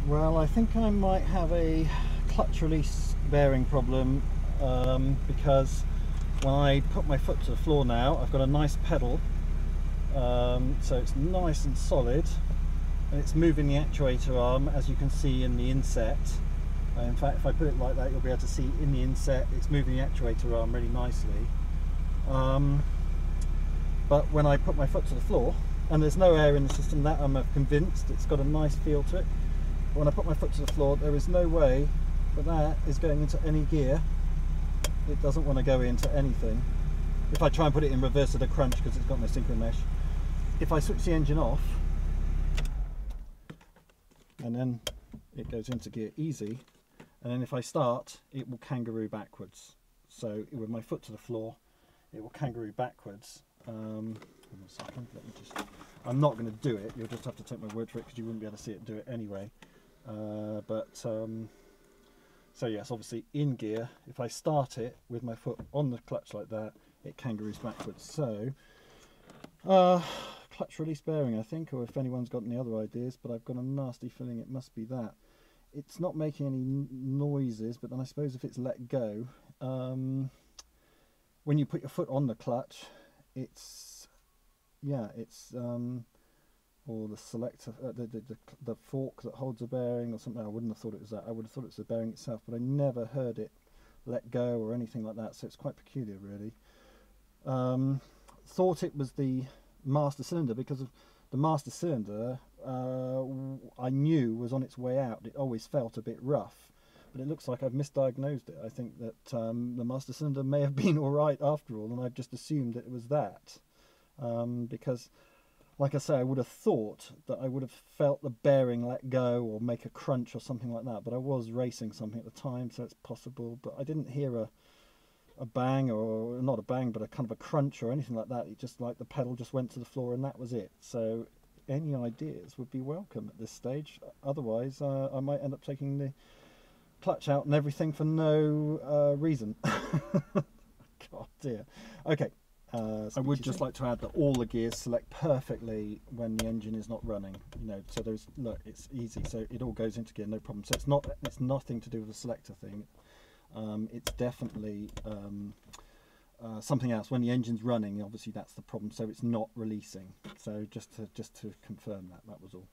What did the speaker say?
Well, I think I might have a clutch release bearing problem, because when I put my foot to the floor now, I've got a nice pedal, so it's nice and solid, and it's moving the actuator arm, as you can see in the inset. In fact, if I put it like that, you'll be able to see in the inset it's moving the actuator arm really nicely. But when I put my foot to the floor, and there's no air in the system, that I'm convinced, it's got a nice feel to it. But when I put my foot to the floor, there is no way that is going into any gear. It doesn't want to go into anything. If I try and put it in reverse at a crunch, because it's got no synchro mesh, if I switch the engine off and then it goes into gear easy, and then if I start, it will kangaroo backwards. So with my foot to the floor, it will kangaroo backwards. Hold on a second, let me just, I'm not going to do it, you'll just have to take my word for it, because you wouldn't be able to see it do it anyway. So yes, obviously in gear, if I start it with my foot on the clutch like that, it kangaroos backwards. So clutch release bearing, I think, or if anyone's got any other ideas, but I've got a nasty feeling it must be that. It's not making any noises, but then I suppose if it's let go, when you put your foot on the clutch, it's, yeah, it's or the selector, the fork that holds the bearing or something. I wouldn't have thought it was that. I would have thought it was the bearing itself, but I never heard it let go or anything like that, so it's quite peculiar, really. Thought it was the master cylinder, because of the master cylinder, I knew was on its way out. It always felt a bit rough, but it looks like I've misdiagnosed it. I think that the master cylinder may have been all right after all, and I've just assumed that it was that, because, like I say, I would have thought that I would have felt the bearing let go or make a crunch or something like that, but I was racing something at the time, so it's possible. But I didn't hear a bang, or not a bang, but a kind of a crunch or anything like that. It just, like, the pedal just went to the floor and that was it. So any ideas would be welcome at this stage. Otherwise, I might end up taking the clutch out and everything for no reason. God dear. Okay. I would just like to add that all the gears select perfectly when the engine is not running. You know, so there's, look, it's easy. So it all goes into gear, no problem. So it's nothing to do with the selector thing. It's definitely something else. When the engine's running, obviously that's the problem. So it's not releasing. So just to confirm that was all.